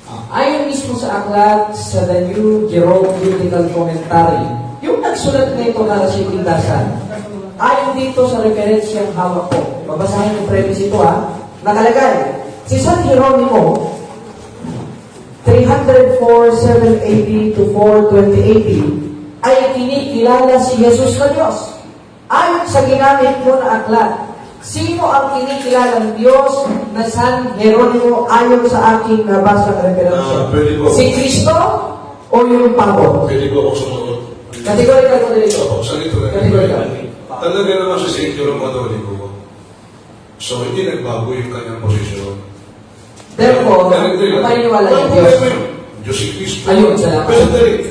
Ayon mismo sa aklat sa The New Jerome Biblical Commentary, yung nagsulat na ito na si Pindasan, ayon dito sa referensyang hawak ko, babasahin yung premise ito nakalagay, si San Jeronimo, 304-780 to 420-80, ay kinikilala si Jesus na Diyos. Ayon sa ginamit mo na aklat, sino ang kinikilalang Diyos na San Jeronimo ayon sa aking nabasang referensya? Si Kristo o yung Panginoon? Pwede ko ako sumunod. Kategorikal mo dito. Sa ito na. Kategorikal. Talaga naman si St. Jerome Katoliko. So, hindi nagbago yung kanyang posisyon. Therefore, paniniwala yung Diyos. Diyos si Kristo. Ayun, salamat. Pero dali,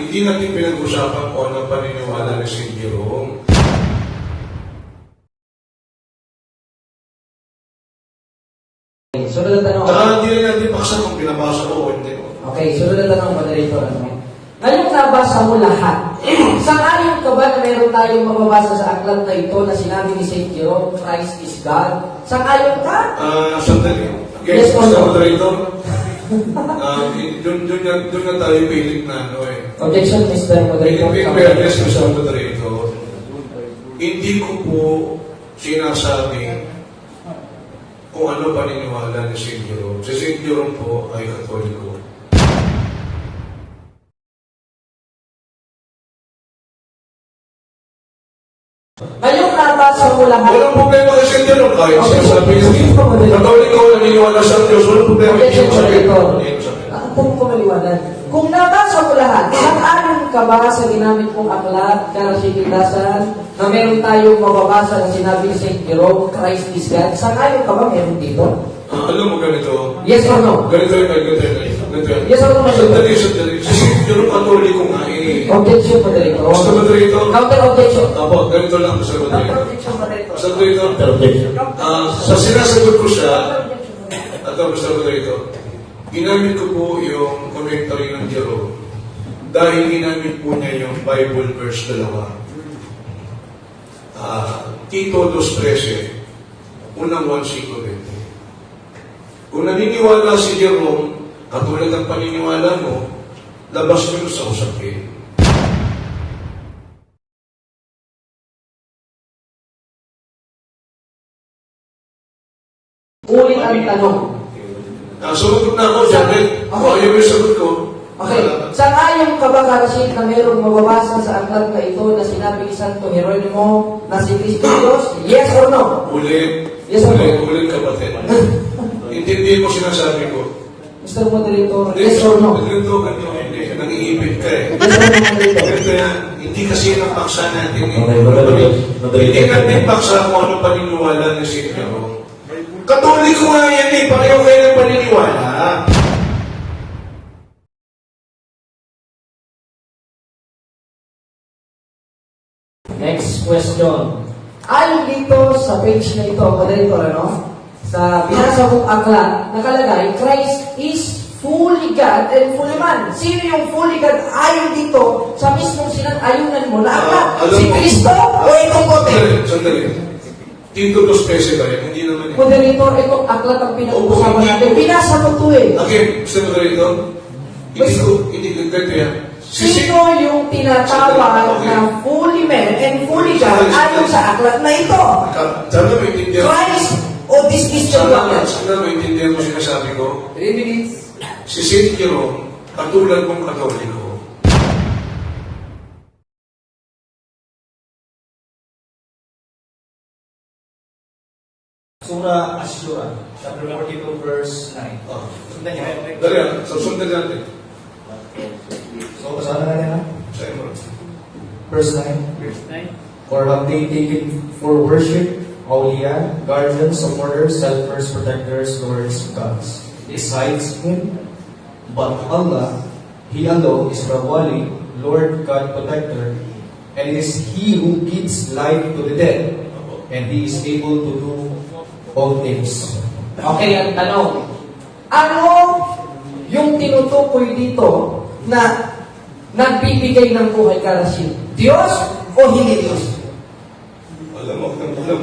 hindi natin pinag-usapan kung ano paniniwala ni St. Jerome. Sunod na tanong. Hindi na natin paksa kung pinabasa ko o hindi. Okay, sunod na tanong, moderator. Ngayong nabasa mo lahat, sang-ayon ka ba na meron tayong mababasa sa aklat na ito na sinabi ni St. Jerome, Christ is God? Sang-ayon ka? Sandali. Yes, Mr. no? Moderator. Doon na tayo pilit na Objection, Mr. Moderator. In fairness, Mr. Moderator, hindi ko po sinasabi kung ano paniniwala ni St. Jerome. Si St. Jerome po ay Katoliko. Ngayong nabasa mo lahat, Walang problema kay St. Jerome. Kahit sinasabi niya, Katoliko naniniwala sa Diyos, walang problema. Objection, Moderator. Hindi ko sabihin. Ang tanong ko maliwanag. Kung nabasa mo lahat, sang-ayon ka ba sa ginamit mong aklat, Karasikindasan, na meron tayong mababasa na sinabi ni St. Jerome, Christ is God? Sang-ayon ka ba meron dito? Alam mo ganito? Yes or no? Ganito yan. Yes or no? Sandali. Si St. Jerome Katoliko nga eh. Objection, Moderator. Mr. Moderator. Counter objection. Apo, ganito lang, Mr. Counter Moderator. objection, Moderator. Mr. Moderator. Sa sinasagot ko siya, Mr. Moderator, ginamit ko po yung commentary ng Jerome dahil ginamit po niya yung Bible verse 2. Tito 2:13, unang 1:5. Kung naniniwala si Jerome, katulad ng paniniwala mo, labas mo sa usapin. Ulit ang tanong. Sumagot na ako, Janet. Ayaw yung sagot ko. Okay. Sang-ayon ka ba, Karasin, na merong mababasa sa aklat na ito na sinabi ni Santo Jeronimo na si Kristo Diyos? Yes or no? Ulit. Yes or no? Ulit, kapatid. Intindihin mo sinasabi ko. Mr. Moderator, yes or no? Ganito, hindi. Nangiipit ka eh. Yes or no, Moderator? Ganito yan. Hindi kasi yung paksa natin eh. Okay, Hindi natin paksa kung ano paniniwala ni St. Jerome. Katoliko nga yan eh. Pareho kayo ng paniniwala. Next question. Ayon dito sa page na ito, Moderator, sa binasa mong aklat, nakalagay, Christ is fully God and fully man. Sino yung fully God ayon dito sa mismong sinang-ayunan mo na aklat? Si Kristo o itong bote? Sandali. Tito 2:13 ba yan? Hindi naman eh. Moderator, itong aklat ang pinag-uusapan natin. Binasa mo ito eh. Again, Mr. Moderator, hindi ko ganito yan. Sino yung tinatawag na fully man and fully God ayon sa aklat na ito? Sana maintindihan. Christ o this is the one? Sana maintindihan mo sinasabi ko. 3 minutes. Si St. Jerome, katulad mong Katoliko. Surah Ash-Shura, chapter 42, verse 9. Sundan niyo. Dali yan, susundan natin. So, basahan na natin Sa'yo mo. Verse 9. Or have they taken for worship awliya, guardians, supporters, helpers, protectors, lords, gods, besides him? But Allah, He alone is the Wali, Lord, God, Protector, and it is He who gives life to the dead, and He is able to do all things. Okay, ang tanong. Ano yung tinutukoy dito na nagbibigay ng buhay Karasin? Diyos o hindi Diyos? Alam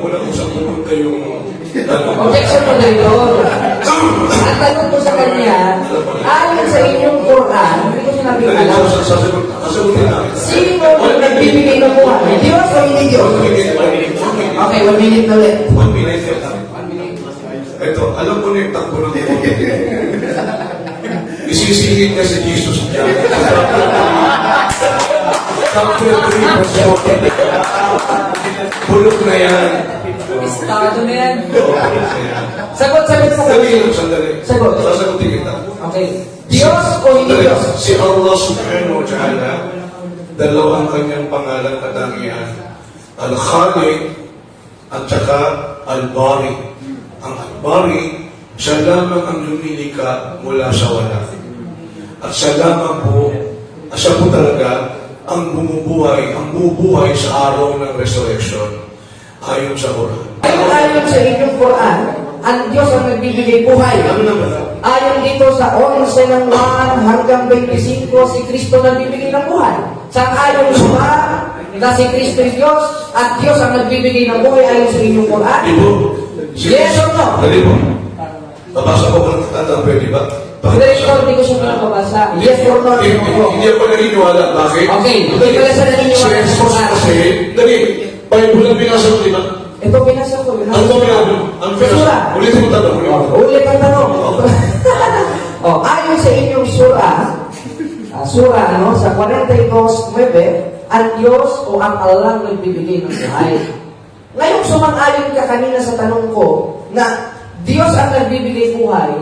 mo lang kung saan kung kayong Objection, Moderator. Ang tanong ko sa kanya, sinabing alam? Sasagutin namin. Sino yung nagbibigay ng buhay? Diyos o hindi Diyos? Okay, 1 minute na ulit. 1 minute. Ito, alam ko na yung takbo ng konti. Isisingit niya si Jesus dyan. Chapter 3, verse 14. Bulok na yan. Estado na yan. Okay. Sagot mo Sandali kami. lang, sandali. Sagot. Sasagutin kita. Okay. Diyos o hindi Sandali. Diyos? Si Allah subhanahu wa ta'ala, dalawang kanyang pangalan katangian. Al-Khaliq at saka Al-Bari. Ang Al-Bari, siya lamang ang lumilikha mula sa wala. At siya lamang po, siya po talaga ang bumubuhay sa araw ng resurrection ayon sa Quran. Ayon sa inyong Quran, ang Diyos ang nagbibigay buhay. Ano naman? Ayon dito sa 11 ng 1 hanggang 25, si Kristo nagbibigay ng buhay. Sa ayon sa na si Kristo ay Diyos at Diyos ang nagbibigay ng buhay ayon sa inyong Quran. Di po? Yes or no? Dali po. Babasa ko kung tatang pwede ba? Director, hindi ko siya pinapabasa. Yes or no? Hindi ako naniniwala. Bakit? Okay, hindi pala sa naniniwala sa Quran. Kasi, dali, Bible ang binasa mo, di ba? Ito binasa ko. Ano ba binasa? Ano Sa sura. binasa? Ulitin mo tanong. Ulit ang tanong. Ayon sa inyong sura, sa 42:9, ang Diyos o ang Allah nagbibigay ng buhay. Ngayon, sumang-ayon ka kanina sa tanong ko na Diyos ang nagbibigay buhay.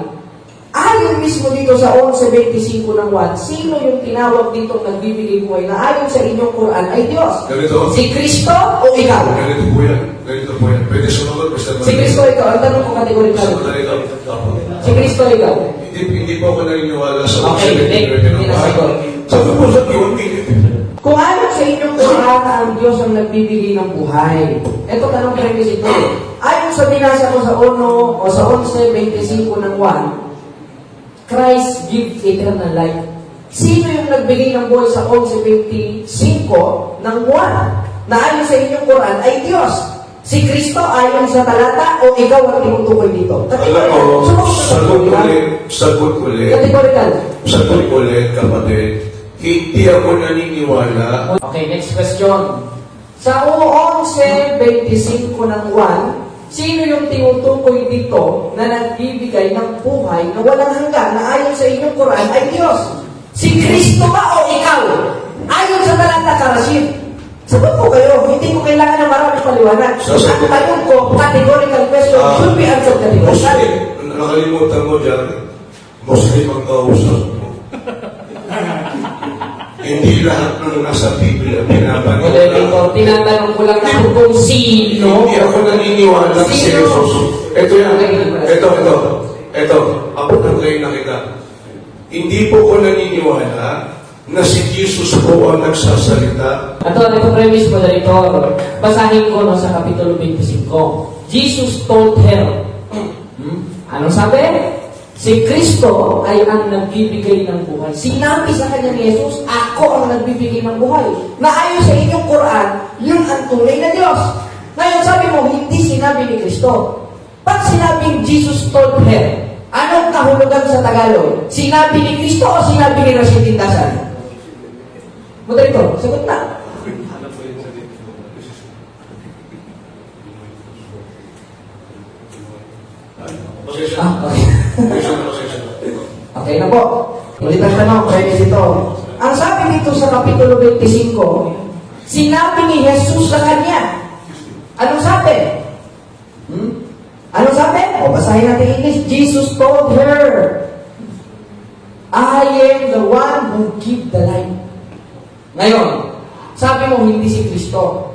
Ayon mismo dito sa 11:25 ng 1, sino yung tinawag dito nagbibigay buhay na ayon sa inyong Quran ay Diyos? Ganito. Si Kristo o ikaw? Ganito po yan. Ganito po yan. Pwede sumagot, Mr. Si Kristo o ikaw? Ang tanong ko kategorikal. Si Kristo o ikaw? Hindi po ako naniniwala sa Okay, hindi na sagot. Sabi po sa 1 minute. Kung ayon sa inyong Quran ang Diyos ang nagbibigay ng buhay. Ito tanong premise ito. Ayon sa binasa ko sa 1 o sa 11:25 ng 1, Christ give eternal life. Sino yung nagbigay ng buhay sa 11:25 ng 1 na ayon sa inyong Quran ay Diyos? Si Kristo ayon sa talata o ikaw ang tinutukoy dito? Alam mo, sagot ulit, kapatid. Hindi ako naniniwala. Okay, next question. Sa 11:25 ng 1, sino yung tinutukoy dito na nagbibigay ng buhay na walang hanggan na ayon sa inyong Quran ay Diyos? Si Kristo ba o ikaw? Ayon sa talata Karashim. Sagot ko kayo, hindi ko kailangan ng maraming paliwanag. Ang tanong ko, categorical question, should be answered categorical. Muslim, nakalimutan mo dyan, Muslim ang kausap mo. Hindi lahat ng nasa Biblia binabanggit. Moderator, tinatanong ko lang ako kung sino. Hindi ako naniniwala si Sino? Jesus. Ito yan. Ito. Ako nang kayo nakita. Hindi po ko naniniwala na si Jesus po ang nagsasalita. Ito premise, moderator. Basahin ko sa Kapitulo 25. Jesus told her. Ano sabi? Si Kristo ay ang nagbibigay ng buhay. Sinabi sa kanya ni Jesus, ako ang nagbibigay ng buhay. Na ayon sa inyong Quran, yun ang tunay na Diyos. Ngayon sabi mo, hindi sinabi ni Kristo. Pag sinabing Jesus told her, anong kahulugan sa Tagalog? Sinabi ni Kristo o sinabi ni Rashid Tindasan? Moderator, sagot na. Okay. Okay na po. Ulit ang tanong, premise ito. Ang sabi dito sa Kapitulo 25, sinabi ni Jesus sa kanya. Anong sabi? Anong sabi? O, basahin natin English. Jesus told her, I am the one who give the life. Ngayon, sabi mo hindi si Kristo.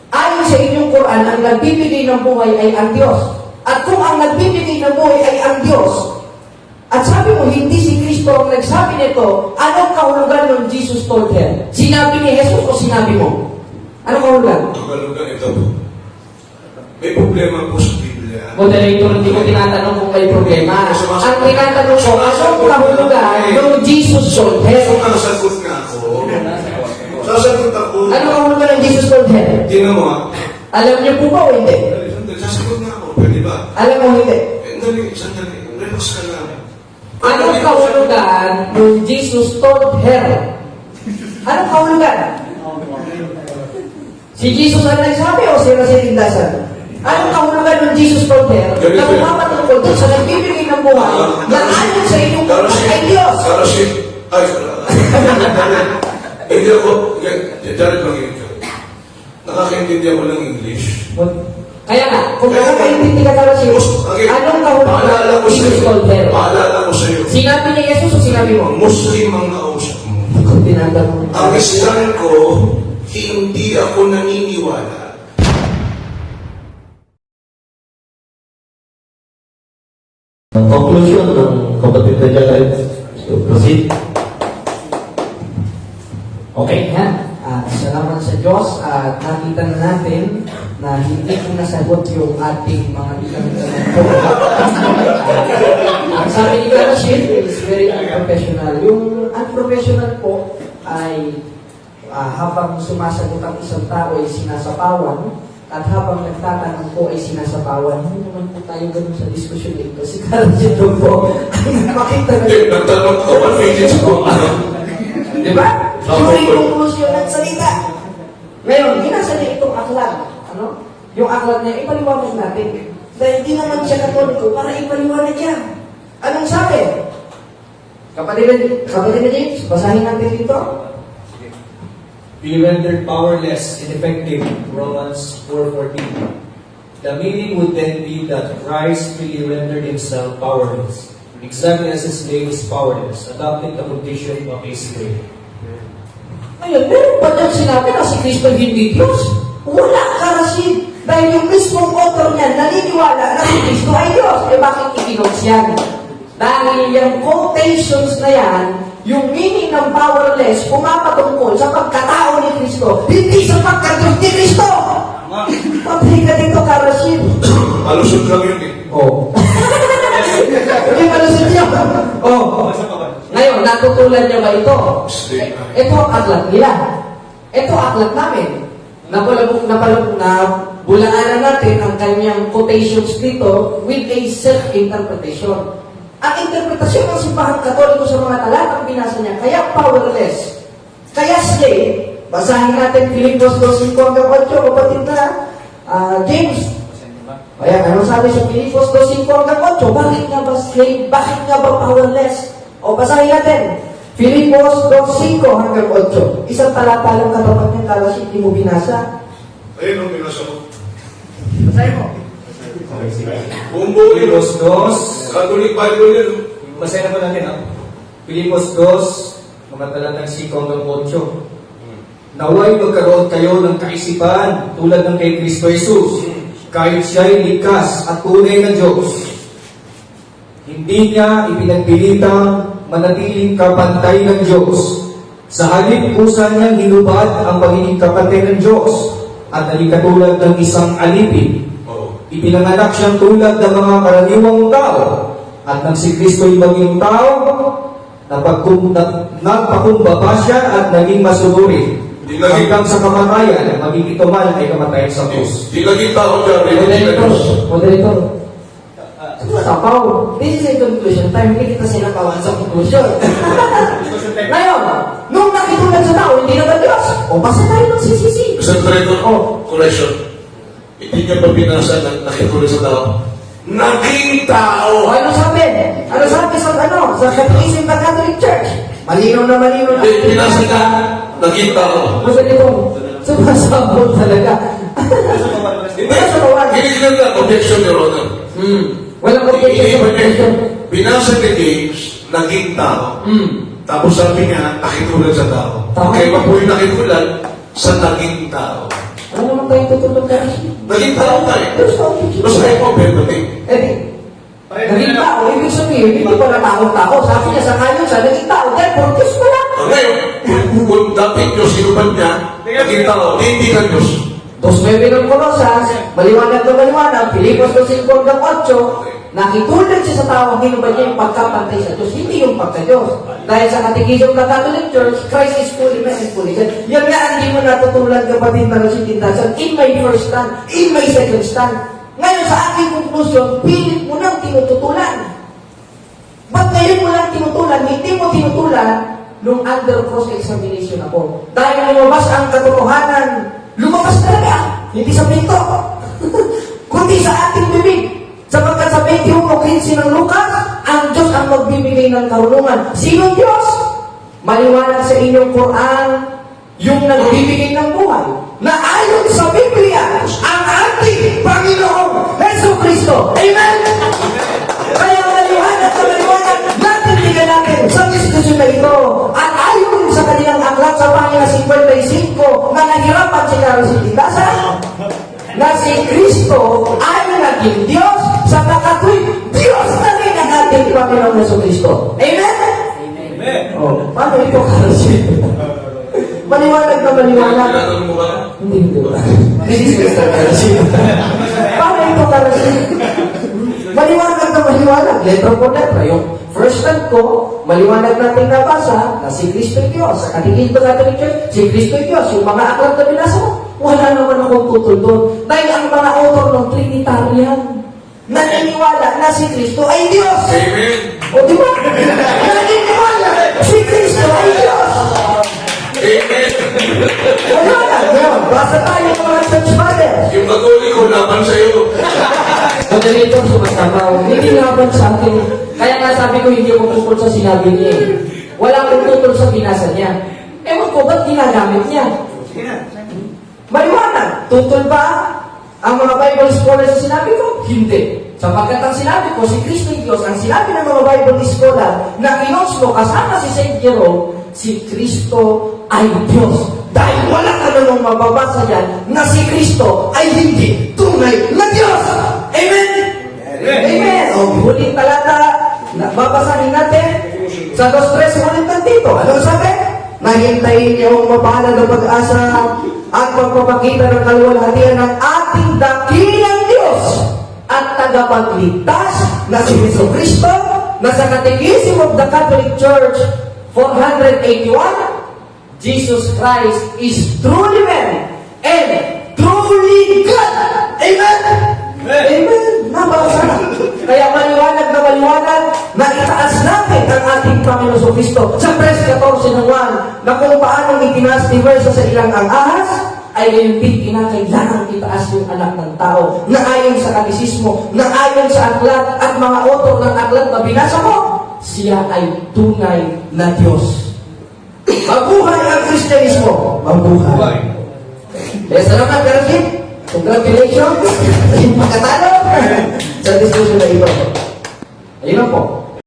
Ayon sa inyong Quran, ang nagbibigay ng buhay ay ang Diyos. At kung ang nagbibigay ng buhay ay ang Diyos, at sabi mo, hindi si Kristo ang nagsabi nito, anong kahulugan ng Jesus told her? Sinabi ni Jesus o sinabi mo? Anong kahulugan? Ang kalugan ito po. May problema po sa Biblia. Moderator, hindi ko tinatanong kung may problema. Ang tinatanong ko, anong kahulugan ng Jesus told her? So, nasagot nga ako. Sasagot ako. Anong kahulugan ng Jesus told her? Tingnan mo ha. Alam niyo po ba o hindi? Sasagot nga ako. Pwede ba? Alam mo hindi? Sandali. Relax ka lang. Anong kahulugan nung Jesus told her? Anong kahulugan? Si Jesus ang nagsabi o sila si Tindasan? Anong kahulugan nung Jesus told her na pumapatungkol dun sa nagbibigay ng buhay na ayon sa inyong buhay ay Diyos? Hindi ako, Jared lang yun. Nakakaintindi ako ng English. Kaya nga, kung nakakaintindi ka talaga siya, anong kahulugan nung Jesus told her? Paalala ko sa'yo. Sinabi niya Jesus o sinabi mo? Muslim ang nausap mo. Kung tinanda mo. Ang Islam ko, hindi ako naniniwala. Ang conclusion ng kapatid na dyan ay proceed. Okay, ha? Salamat sa Diyos at nakita na natin na hindi ko nasagot yung ating mga ilang Ang sabi ni Garashid is very unprofessional. Yung unprofessional po ay habang sumasagot ang isang tao ay sinasapawan at habang nagtatanong po ay sinasapawan. Hindi naman po tayo ganun sa diskusyon dito. Si Garashid po ay nakakita na Nagtanong ko, 1 minutes ko. Di ba? During conclusion ng salita. Ngayon, ginasa niya itong aklat. Ano? Yung aklat niya, ipaliwanag natin. Dahil di naman siya katoliko para ipaliwanag niya. Anong sabi? Kapatid na James, basahin natin dito. Be rendered powerless, ineffective, Romans 4:14. The meaning would then be that Christ really rendered himself powerless, exactly as his slave is powerless, adopting the condition of a slave. Ngayon, meron ba niyang sinabi na si Kristo hindi Diyos? Wala, Karasid. Dahil yung mismong author niya naniniwala na si Kristo ay Diyos. Eh bakit ikinotes yan? Dahil yung quotations na yan, yung meaning ng powerless, pumapatungkol sa pagkatao ni Kristo, hindi sa pagka-Diyos ni Kristo! Patay ka dito, Karasid. Malusot lang yun eh. Oh. Hindi malusot niyo. Oh. Ngayon, natutulan niya ba ito? Ito ang aklat nila. Ito ang aklat namin. Bulaanan natin ang kanyang quotations dito with a self-interpretation. Ang interpretasyon ng simbahan katoliko sa mga talatang binasa niya, kaya powerless, kaya slave, basahin natin Filipos 2:5-8, kapatid na James. Kaya ano sabi sa Filipos 2:5-8, bakit nga ba slave? Bakit nga ba powerless? O basahin natin. Filipos 2:5-8. Isang talata lang katapat niya, tapos hindi mo binasa. Ayun ang binasa ko. Basahin mo. Buong buo yun. Filipos 2, Catholic Bible yun. basahin na po natin, ha? Filipos 2, mga talatang 5-8. Naway magkaroon kayo ng kaisipan tulad ng kay Kristo Jesus, kahit siya'y likas at tunay na Diyos. Hindi niya ipinagpilitang manatiling kapantay ng Diyos. Sa halip kusa niyang hinubad ang pagiging kapantay ng Diyos at naging katulad ng isang alipin. Ipinanganak siyang tulad ng mga karaniwang tao at nang si Kristo'y maging tao, nagpakumbaba siya at naging masunuri. Hanggang sa kamatayan, maging ito man ay kamatayan sa krus. Di lagi tao dyan. Hindi na Diyos. Moderator. Sapaw. This is a conclusion time. Hindi kita sinapawan sa conclusion. Ngayon, nung nakitulad sa tao, hindi na ba Diyos? O basta tayo ng sisisi. Senator, correction. Hindi niya pa binasa na nakitulad sa tao. Naging tao! O ano sabi? Ano sabi sa sa Catechism ng Catholic Church? Malinaw na malinaw na. Hindi, binasa ka. Naging tao. Basta dito, sumasabot talaga. Hindi, Wala sa kawan. hindi na objection, Your Honor. Walang objection. Binasa ni James, naging tao. Tapos sabi niya, nakitulad sa tao. Tama. Kaya pa po yung nakitulad sa naging tao. Ano naman tayong tutulog ka rin? Naging tao tayo. There's no objection. Basta kayo po, Beverly. Naging tao, ibig sabihin, hindi pa na tao. Sabi niya sa kanyon siya, naging tao. Therefore, Diyos wala. Ngayon, kung dapat Diyos, sinubad niya, naging tao, hindi ka Diyos. 2:9 ng Colosas, maliwanag na maliwanag, Filipos 2:5-8, nakitulad siya sa tao, hinubad niya yung pagkapantay sa Diyos, hindi yung pagka-Diyos. Dahil sa Catechism ng Catholic Church, Christ is fully man and fully God. Yan nga, hindi mo natutulan kapatid na si Tindasan, in my first stand, in my second stand. Ngayon, sa aking conclusion, pilit mo nang tinututulan. Ba't ngayon mo lang tinutulan? Hindi mo tinutulan nung under cross-examination ako. Dahil lumabas ang katotohanan, lumabas talaga, hindi sa pinto, kundi sa ating bibig. Sapagkat sa 21:15 ng Lucas, ang Diyos ang magbibigay ng karunungan. Sino Diyos? Maliwanag sa inyong Quran, yung nagbibigay ng buhay, na ayon sa Biblia, ang ating Panginoong Jesucristo. Amen! Kaya maliwanag, natindigan natin sa diskusyon na ito. At ayon sa kanilang aklat sa pahina 55, na nahirapan si Carlos Itasa, na si Kristo ay naging Diyos sa kakatuwid. Diyos na rin ang ating Panginoong Jesucristo. Amen? Oh, paano ito, Carlos? Maliwanag na maliwanag. Tinatanong mo ba? Hindi ba? This is Mr. Carlos. Paano ito, Carlos? Maliwanag na maliwanag. Letra po letra. Yung first time ko, maliwanag natin nabasa na si Kristo ay Diyos. Sa Katikito natin ng Church, si Kristo ay Diyos. Yung mga aklat na binasa mo, wala naman akong tutol doon. Dahil ang mga author ng Trinitarian, naniniwala na si Kristo ay Diyos. Amen. O di ba? Naniniwala si Kristo ay Diyos. Amen. Wala na. Ngayon, basa tayo ng mga church fathers. Yung katoliko laban sa iyo. Moderator, sumasabaw. Hindi laban sa akin. Kaya nga sabi ko, hindi ko tungkol sa sinabi niya eh. Wala akong tutol sa binasa niya. Ewan ko, ba't ginagamit niya? Maliwanag. Tutol ba ang mga Bible scholars sa sinabi ko? Hindi. Sapagkat ang sinabi ko, si Kristo ay Diyos, ang sinabi ng mga Bible scholar na kinos mo kasama si St. Jerome, si Kristo ay Diyos. Dahil wala ka namang mababasa yan na si Kristo ay hindi tunay na Diyos. Amen? Amen. O, huling talata, babasahin natin sa 2:3 ulit nandito. Anong sabi? Nahintayin niyo ang mapalad na pag-asa at pagpapakita ng kaluwalhatian ng ating dakilang Diyos at tagapagligtas na si Jesucristo, na sa Catechism of the Catholic Church 481, Jesus Christ is truly man and truly God. Amen? Amen. Nabasa na. Kaya maliwanag na itaas natin ang ating Panginoon sa Kristo. Sa Pres 14 ng 1, na kung paano itinas ni Versa sa ilang ang ahas, ay ngayon din kinakailangan itaas yung anak ng tao na ayon sa katisismo, na ayon sa aklat at mga author ng aklat na binasa mo, siya ay tunay na Diyos. Mabuhay ang Kristyanismo. Mabuhay. Kaya salamat, Karasin. Congratulations. Yung pagkatalo sa diskusyon na ito. Ayun lang po.